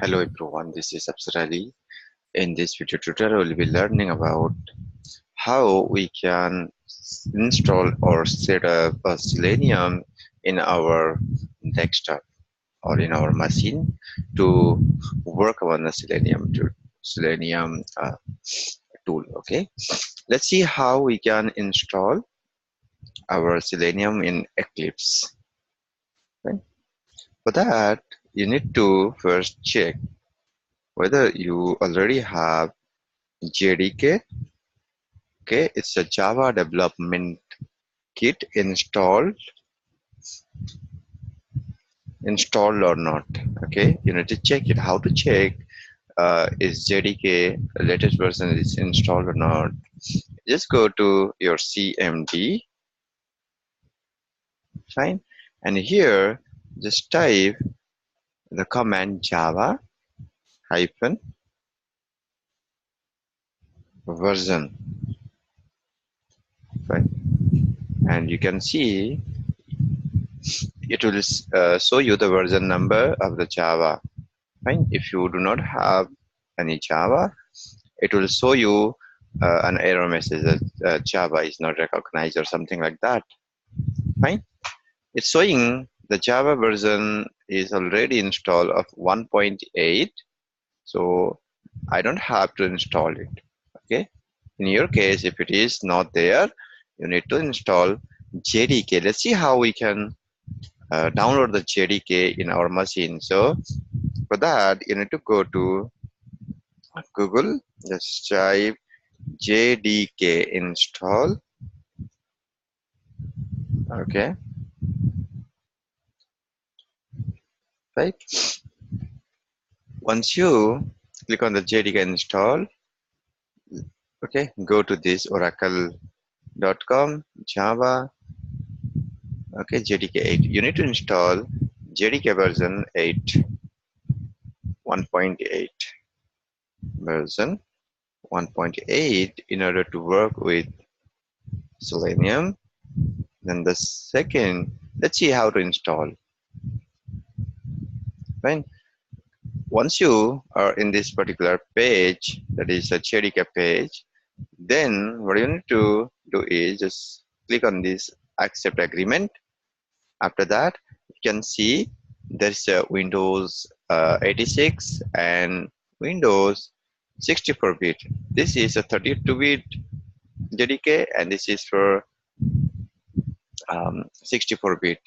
Hello everyone, this is Ali. In this video tutorial, we'll be learning about how we can install or set up a Selenium in our desktop or in our machine to work on the Selenium tool. Okay, let's see how we can install our Selenium in Eclipse. Okay? For that, you need to first check whether you already have JDK. Okay, it's a Java development kit installed or not. Okay, you need to check it. How to check is JDK latest version is installed or not? Just go to your CMD, fine, and here just type the command Java hyphen version, fine, and you can see it will show you the version number of the Java. Fine. If you do not have any Java, it will show you an error message that Java is not recognized or something like that. Fine. It's showing the Java version is already installed of 1.8, so I don't have to install it. Okay. In your case, if it is not there, you need to install JDK. Let's see how we can download the JDK in our machine. So for that, you need to go to Google, just type JDK install. Okay, right. Once you click on the JDK install, okay, go to this oracle.com Java. Okay, JDK 8. You need to install JDK version 8, 1.8 version 1.8 in order to work with Selenium. Then the second, let's see how to install. Fine. Once you are in this particular page, that is a JDK page, then what you need to do is just click on this accept agreement. After that, you can see there's a Windows 86 and Windows 64-bit. This is a 32-bit JDK and this is for 64-bit.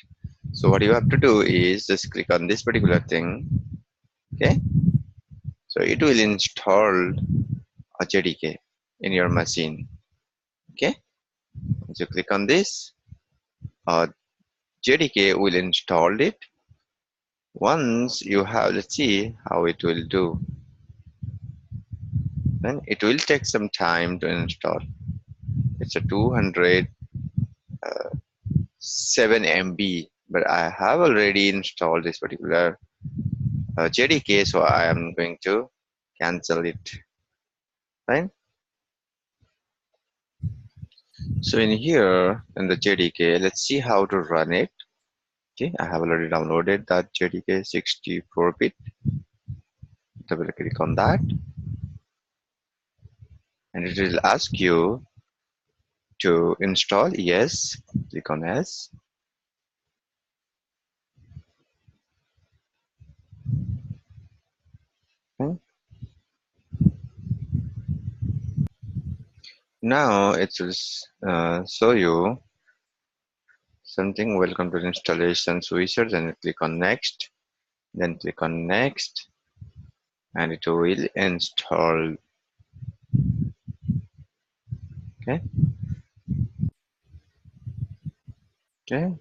So what you have to do is just click on this particular thing. Okay, so it will install a JDK in your machine. Okay, once you click on this, JDK will install it. Once you have, let's see how it will do. Then it will take some time to install. It's a 207 MB, but I have already installed this particular JDK, so I am going to cancel it. Fine. So in here in the JDK, let's see how to run it. Okay, I have already downloaded that JDK 64-bit. Double click on that, and it will ask you to install. Yes, click on yes. Okay. Now it will show you something. Welcome to the installation wizard, and click on next. Then click on next, and it will install. Okay. Okay.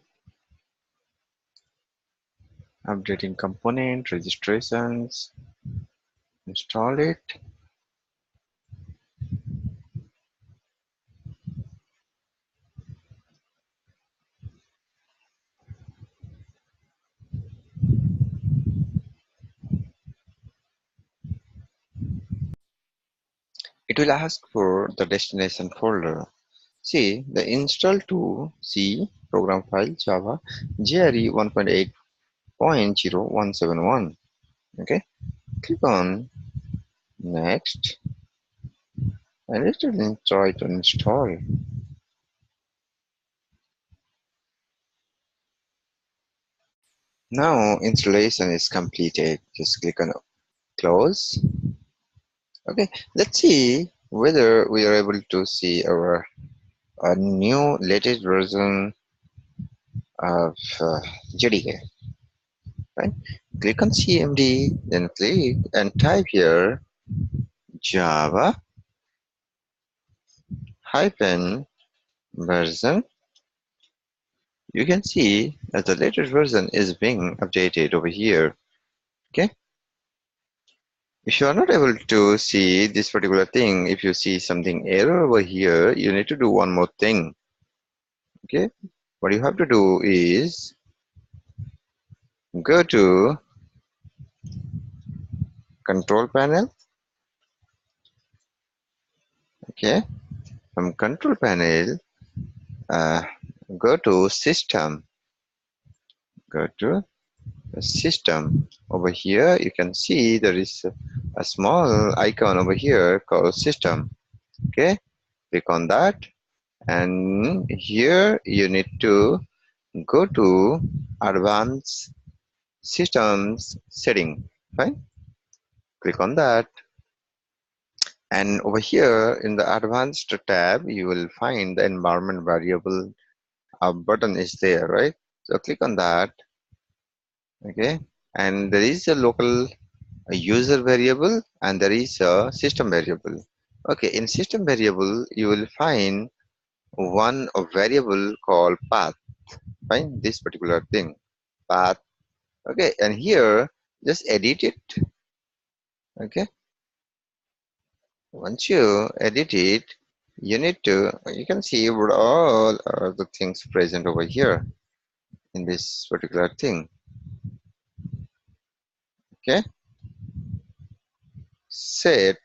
Updating component registrations. Install it. It will ask for the destination folder. See the install to C program file Java JRE 1.8.0171. Okay, click on next, and it will try to install. Now installation is completed. Just click on close. Okay, let's see whether we are able to see our new latest version of JDK. Right? Click on CMD, then click and type here Java hyphen version. You can see that the latest version is being updated over here. Okay. If you are not able to see this particular thing, if you see something error over here, you need to do one more thing. Okay. What you have to do is go to control panel. Okay. From control panel, uh, go to system. Go to the system. Over here, you can see there is a small icon over here called system. Okay. Click on that. And here you need to go to advanced systems setting. Fine. Click on that. And over here in the advanced tab, you will find the environment variable button is there, right? So click on that. Okay. And there is a local user variable and there is a system variable. Okay. In system variable, you will find one variable called path. Fine. This particular thing, path. Okay. And here, just edit it. Okay. Once you edit it, you can see what all are the things present over here in this particular thing. Okay. Set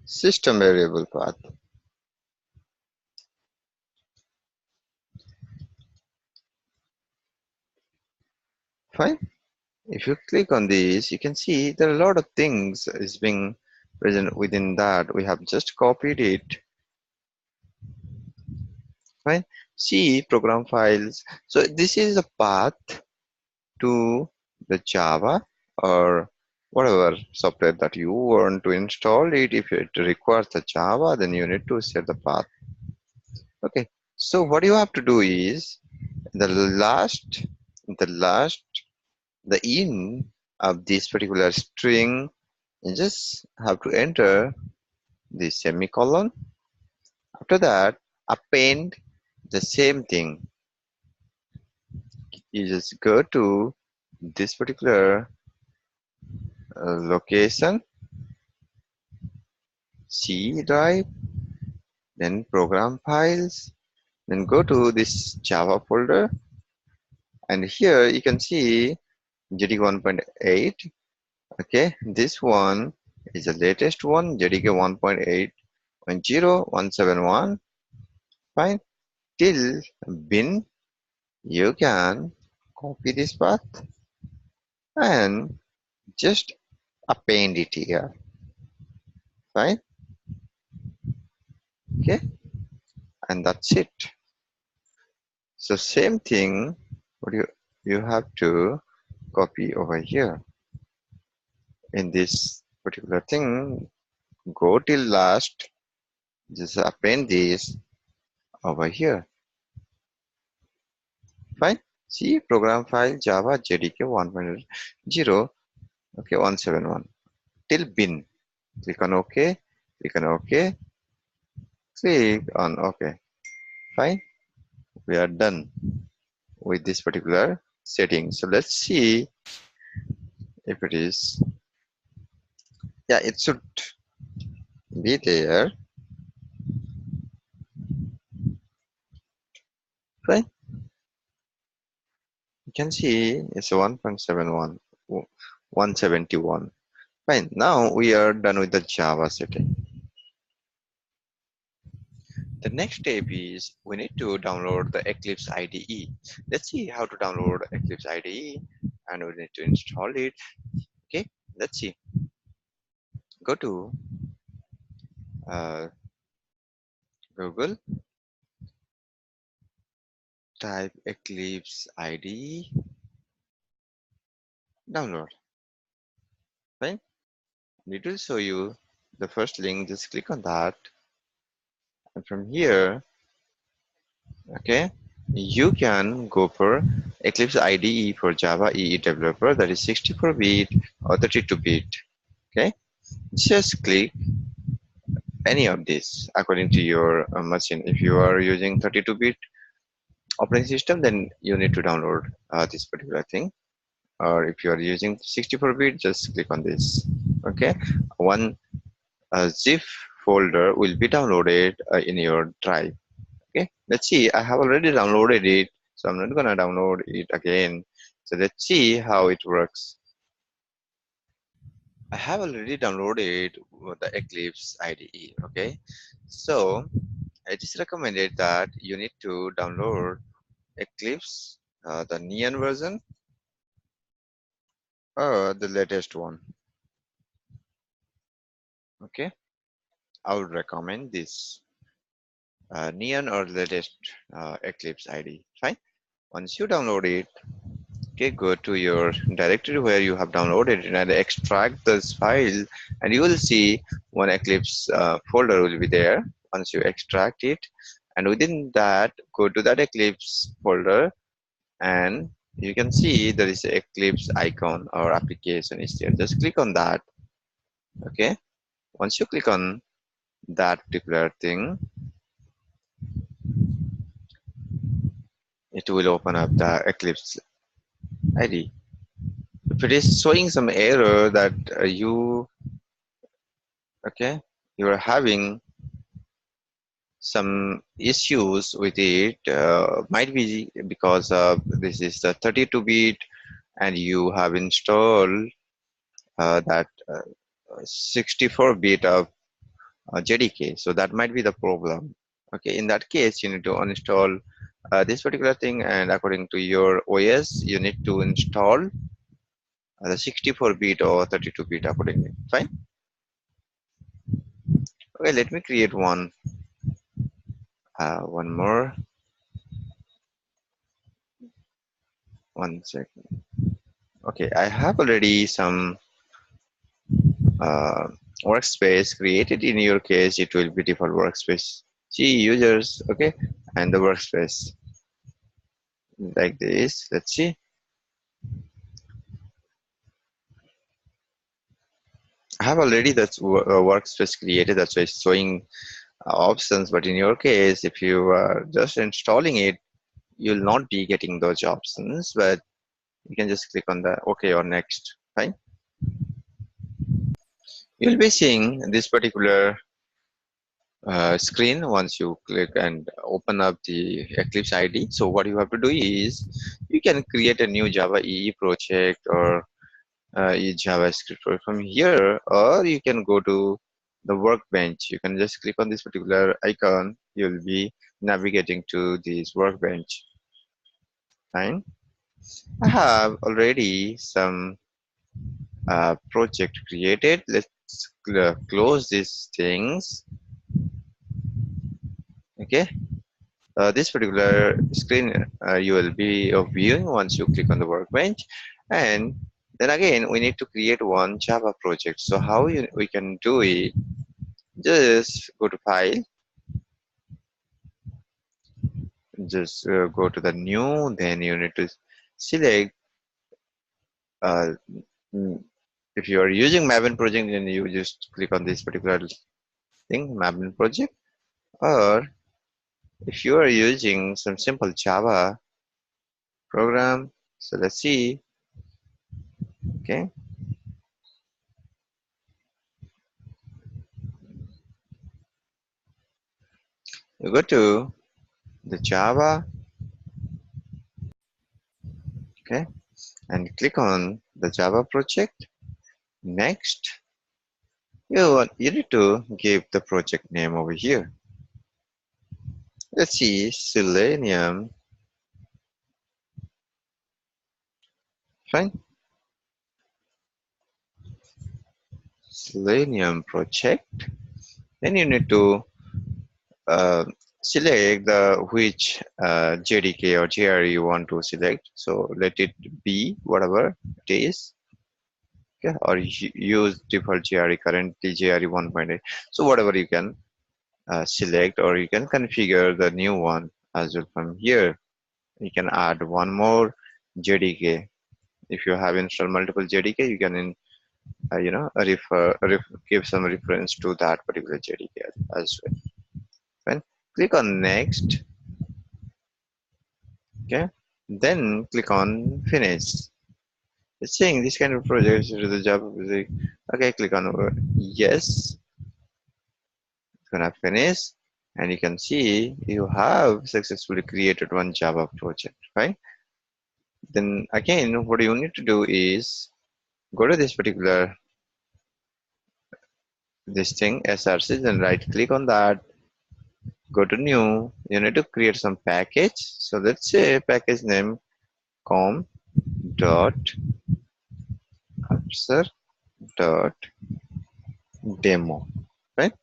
system variable path. Fine. If you click on this, you can see there are a lot of things is being present within that. We have just copied it. Fine. See program files. So this is a path to the Java or whatever software that you want to install it. If it requires the Java, then you need to set the path. Okay. So what you have to do is the last, the last, the in of this particular string, you just have to enter the semicolon. After that, append the same thing. You just go to this particular location, C drive, then program files, then go to this Java folder, and here you can see JDK 1.8. Okay, this one is the latest one, JDK 1.8.0.171. Fine. Till bin, you can copy this path and just append it here. Fine. Okay, and that's it. So same thing, what you have to copy over here in this particular thing. Go till last, just append this over here. Fine. See program file Java JDK 1.0, okay, 171 till bin. Click on OK. Click on OK. Click on OK. Fine. We are done with this particular setting. So let's see if it is. Yeah, it should be there. Fine. You can see it's 1.71, 171. Fine. Now we are done with the Java setting. The next step is we need to download the Eclipse IDE. Let's see how to download Eclipse IDE. and we need to install it. Okay, let's see. Go to uh, Google, type Eclipse Ide, download. Fine. It will show you the first link. Just click on that, and from here, okay, you can go for Eclipse IDE for Java EE developer, that is 64-bit or 32-bit. Okay, just click any of this according to your machine. If you are using 32-bit operating system, then you need to download this particular thing. Or if you are using 64-bit, just click on this. Okay, one zip folder will be downloaded in your drive. Okay, let's see. I have already downloaded it, so I'm not gonna download it again. So let's see how it works. I have already downloaded the Eclipse IDE. Okay, so it is recommended that you need to download Eclipse, the Neon version or the latest one. Okay, I would recommend this Neon or latest Eclipse IDE. Fine. Once you download it, okay, go to your directory where you have downloaded it and extract this file, and you will see one Eclipse folder will be there. Once you extract it, and within that, go to that Eclipse folder, and you can see there is an Eclipse icon or application is there. Just click on that. Okay. Once you click on that particular thing, it will open up the Eclipse ID. If it is showing some error that you are having some issues with it, might be because of this is the 32-bit and you have installed that 64-bit of JDK, so that might be the problem. Okay, in that case you need to uninstall this particular thing, and according to your OS you need to install the 64-bit or 32-bit accordingly. Fine. Okay, let me create one more. One second. Okay, I have already some uh, workspace created. In your case, it will be default workspace. See users, okay, and the workspace like this. Let's see. I have already that workspace created. That's why it's showing options. But in your case, if you are just installing it, you'll not be getting those options. But you can just click on the OK or next. Fine. You'll be seeing this particular screen once you click and open up the Eclipse ID. So what you have to do is you can create a new Java EE project or JavaScript from here, or you can go to the workbench. You can just click on this particular icon. You'll be navigating to this workbench. Fine. I have already some project created. Let's close these things. Okay. This particular screen you will be viewing once you click on the workbench, and then again we need to create one Java project. So how we can do it? Just go to file, just go to the new, then you need to select uh, mm, if you are using Maven project, then you just click on this particular thing, Maven project. Or if you are using some simple Java program, so let's see. Okay, you go to the Java, okay, and click on the Java project. Next, you need to give the project name over here. Let's see, Selenium Fine. Selenium project. Then you need to uh, select the which JDK or GRE you want to select. So let it be whatever it is. Okay, or use default GRE, currently GRE 1.8. So whatever you can select, or you can configure the new one as well from here. You can add one more JDK. If you have installed multiple JDK, you can give some reference to that particular JDK as well. Then click on next. Okay, then click on finish. It's saying this kind of project is the Java project. Okay, click on yes. It's gonna finish, and you can see you have successfully created one Java project, right? Then again, what you need to do is go to this particular this thing src, and right click on that, go to new. You need to create some package. So let's say package name com dot answer dot demo, right?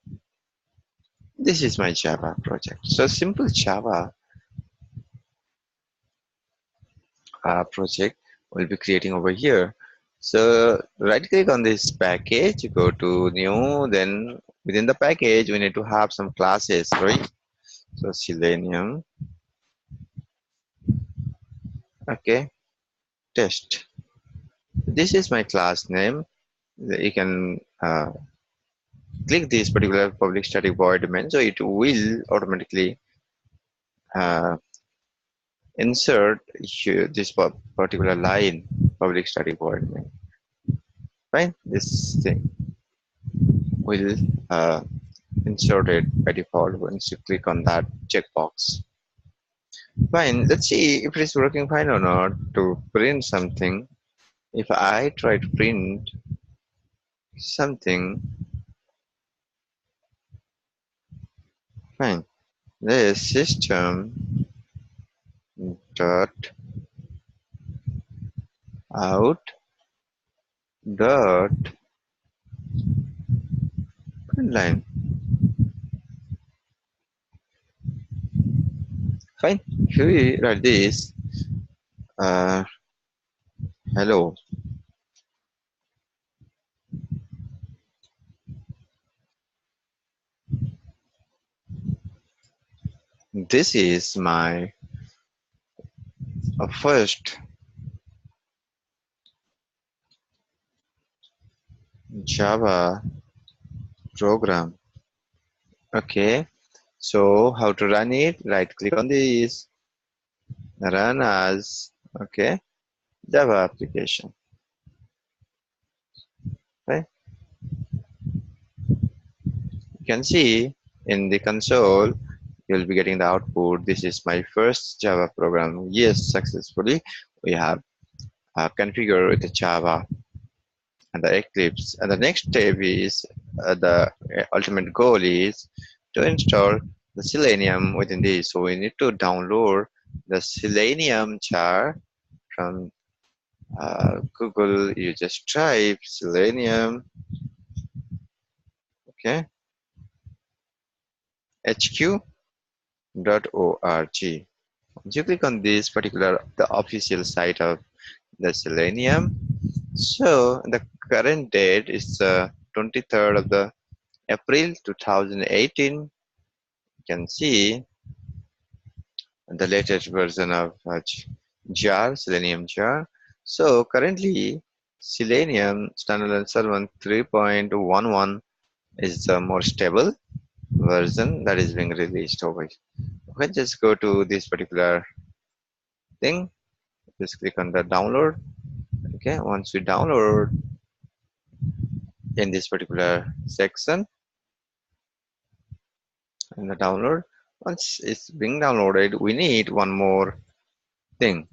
This is my Java project. So simple Java project will be creating over here. So right click on this package, go to new, then within the package we need to have some classes, right? So Selenium, okay, test. This is my class name. You can click this particular public static void main, so it will automatically uh, insert this particular line public static void main. Right, this thing will insert it by default once you click on that checkbox. Fine, let's see if it is working fine or not to print something. If I try to print something, fine. This system dot out dot line. Fine. If we write this, uh, hello. This is my first Java program. Okay. So how to run it? Right click on this, run as, okay, Java application. Right? You can see in the console, you'll be getting the output. This is my first Java program. Yes, successfully we have configured the Java and the Eclipse. And the next step is the ultimate goal is to install the Selenium within this. So we need to download the Selenium jar from Google. You just type Selenium, okay, hq.org. Once you click on this particular, the official site of the Selenium. So the current date is 23rd of the April 2018. You can see the latest version of jar, Selenium jar. So currently Selenium standalone server 3.11 is the more stable version that is being released over here. Okay, just go to this particular thing, just click on the download. Okay, once we download in this particular section, in the download, once it's being downloaded, we need one more thing.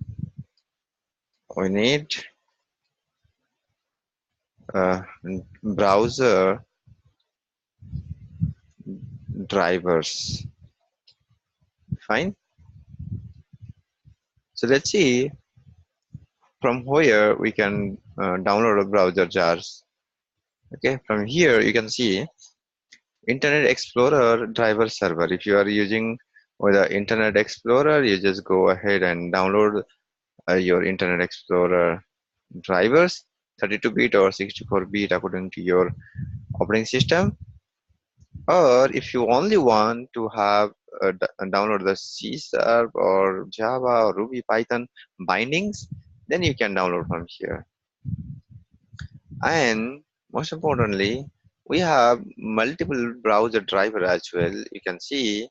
We need uh, browser drivers. Fine. So let's see From here we can download a browser jars. Okay, from here you can see Internet Explorer driver server. If you are using with the Internet Explorer, you just go ahead and download your Internet Explorer drivers, 32-bit or 64-bit according to your operating system. Or if you only want to have download the C Sharp or Java or Ruby Python bindings, then you can download from here. And most importantly, we have multiple browser driver as well. You can see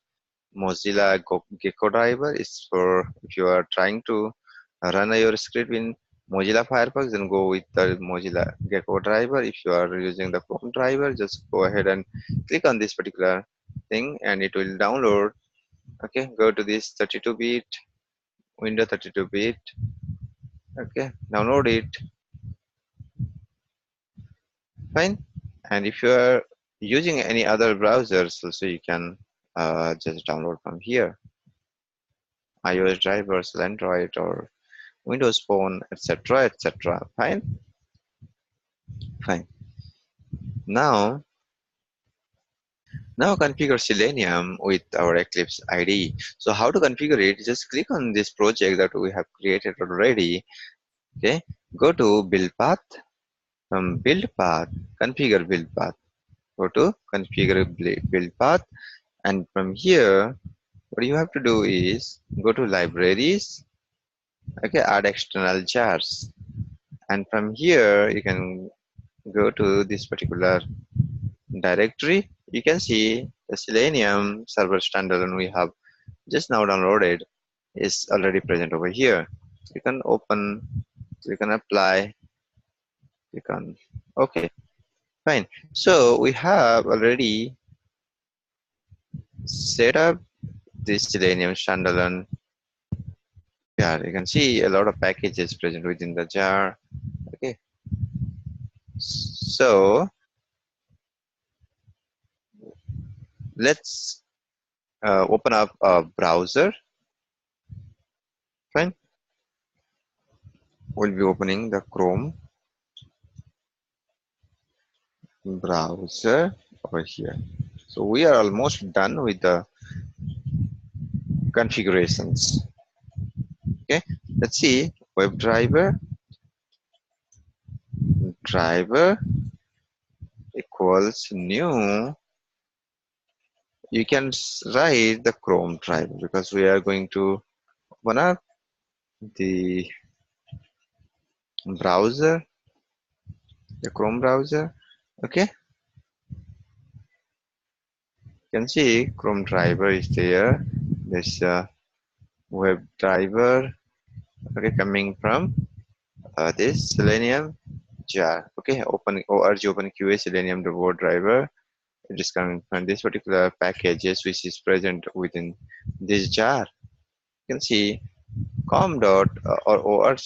Mozilla Gecko driver is for if you are trying to run your script in Mozilla Firefox, then go with the Mozilla Gecko driver. If you are using the Chrome driver, just go ahead and click on this particular thing and it will download. Okay, go to this 32-bit window, 32-bit. Okay, download it. Fine. And if you are using any other browsers, also you can just download from here. iOS drivers, Android, or Windows Phone, etc., etc. Fine, fine. Now, now configure Selenium with our Eclipse IDE. So how to configure it? Just click on this project that we have created already. Okay, go to Build Path. From Build Path, configure Build Path. Go to configure Build Path, and from here, what you have to do is go to Libraries. Okay, add external jars, and from here you can go to this particular directory. You can see the Selenium server standalone we have just now downloaded is already present over here. You can open, you can apply, you can, okay, fine. So we have already set up this Selenium standalone jar. You can see a lot of packages present within the jar. Okay, so let's open up a browser. Fine, we'll be opening the Chrome browser over here. So we are almost done with the configurations. Okay, let's see WebDriver driver equals new. You can write the Chrome driver because we are going to open up the browser, the Chrome browser. Okay, you can see Chrome driver is there. This web driver, okay, coming from this Selenium jar. Okay, open org open QA Selenium the word driver. It is coming from this particular packages which is present within this jar. You can see com dot or org.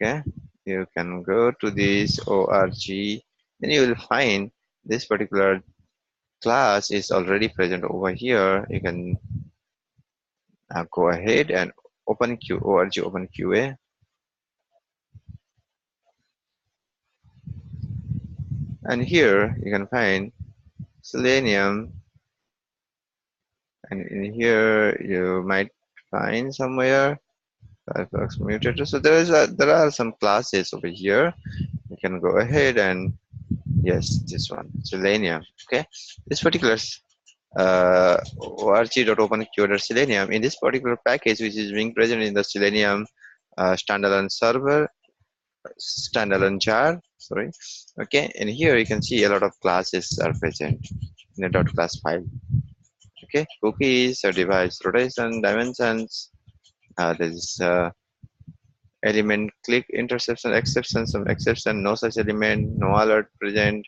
Okay, you can go to this org, then you will find this particular class is already present over here. You can go ahead and open org open QA, and here you can find Selenium, and in here you might find somewhere Firefox mutator. So there are some classes over here. You can go ahead and yes, this one Selenium. Okay, this particular org.openq.selenium in this particular package which is being present in the Selenium standalone server, standalone jar. Sorry. Okay, and here you can see a lot of classes are present in a .class file. Okay, cookies, device rotation, dimensions. There is element click interception exception, some exception, no such element, no alert present.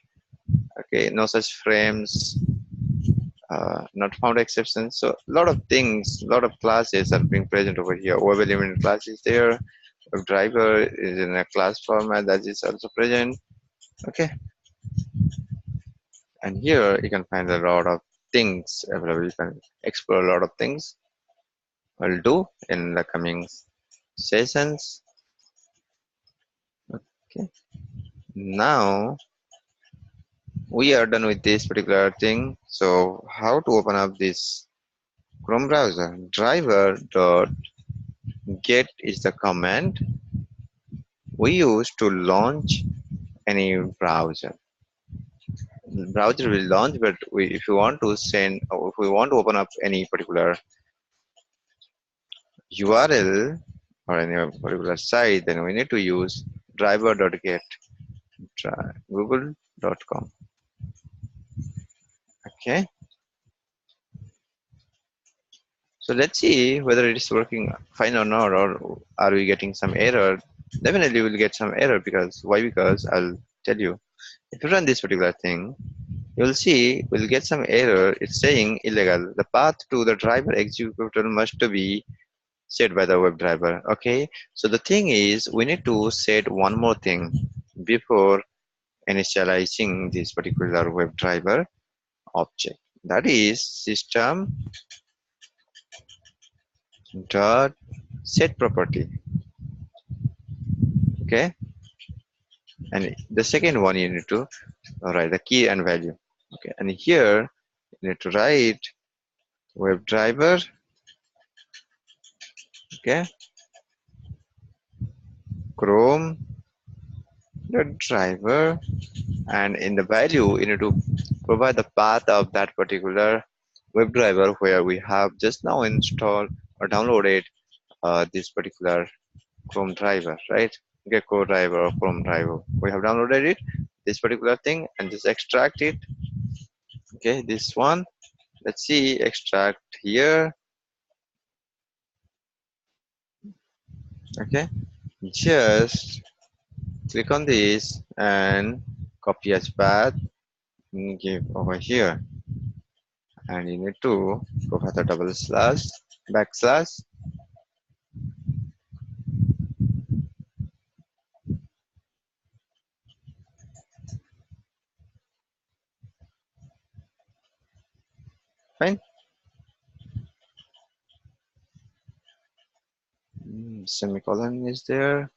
Okay, no such frames, not found exceptions. So a lot of things, a lot of classes are being present over here. Web element class is there. Web driver is in a class format that is also present. Okay, and here you can find a lot of things available. You can explore a lot of things. We'll do in the coming sessions. Okay. Now we are done with this particular thing. So how to open up this Chrome browser? Driver dot get is the command we use to launch any browser. Browser will launch, but if you want to send, or if we want to open up any particular URL or any particular site, then we need to use driver.get google.com. Okay, so let's see whether it is working fine or not, or are we getting some error. Definitely we'll get some error, because why? Because I'll tell you, if you run this particular thing, you'll see we'll get some error. It's saying illegal. The path to the driver executable must be set by the WebDriver. Okay, so the thing is, we need to set one more thing before initializing this particular WebDriver object. That is system dot set property. Okay, and the second one, you need to write the key and value. Okay, and here you need to write WebDriver. Okay, Chrome the driver, and in the value you need to provide the path of that particular WebDriver where we have just now installed or downloaded this particular Chrome driver, right? Gecko driver or Chrome driver. We have downloaded it, this particular thing, and just extract it. Okay, this one. Let's see, extract here. Okay, just click on this and copy as path. Give over here, and you need to provide the double slash backslash. Fine. Semicolon is there.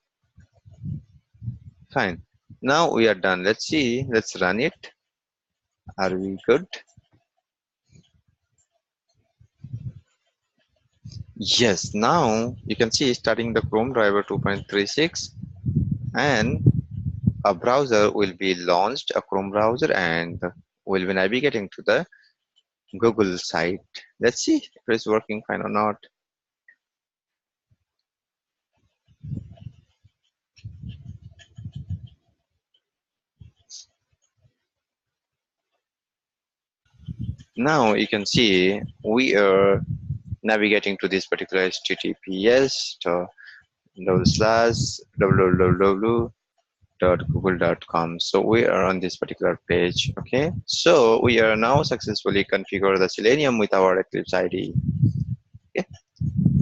Fine. Now we are done. Let's see. Let's run it. Are we good? Yes. Now you can see starting the Chrome driver 2.36, and a browser will be launched, a Chrome browser, and will be navigating to the Google site. Let's see if it's working fine or not. Now you can see we are navigating to this particular HTTPS www.google.com. So we are on this particular page. Okay, so we are now successfully configured the Selenium with our Eclipse IDE. Okay.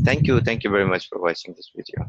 Thank you very much for watching this video.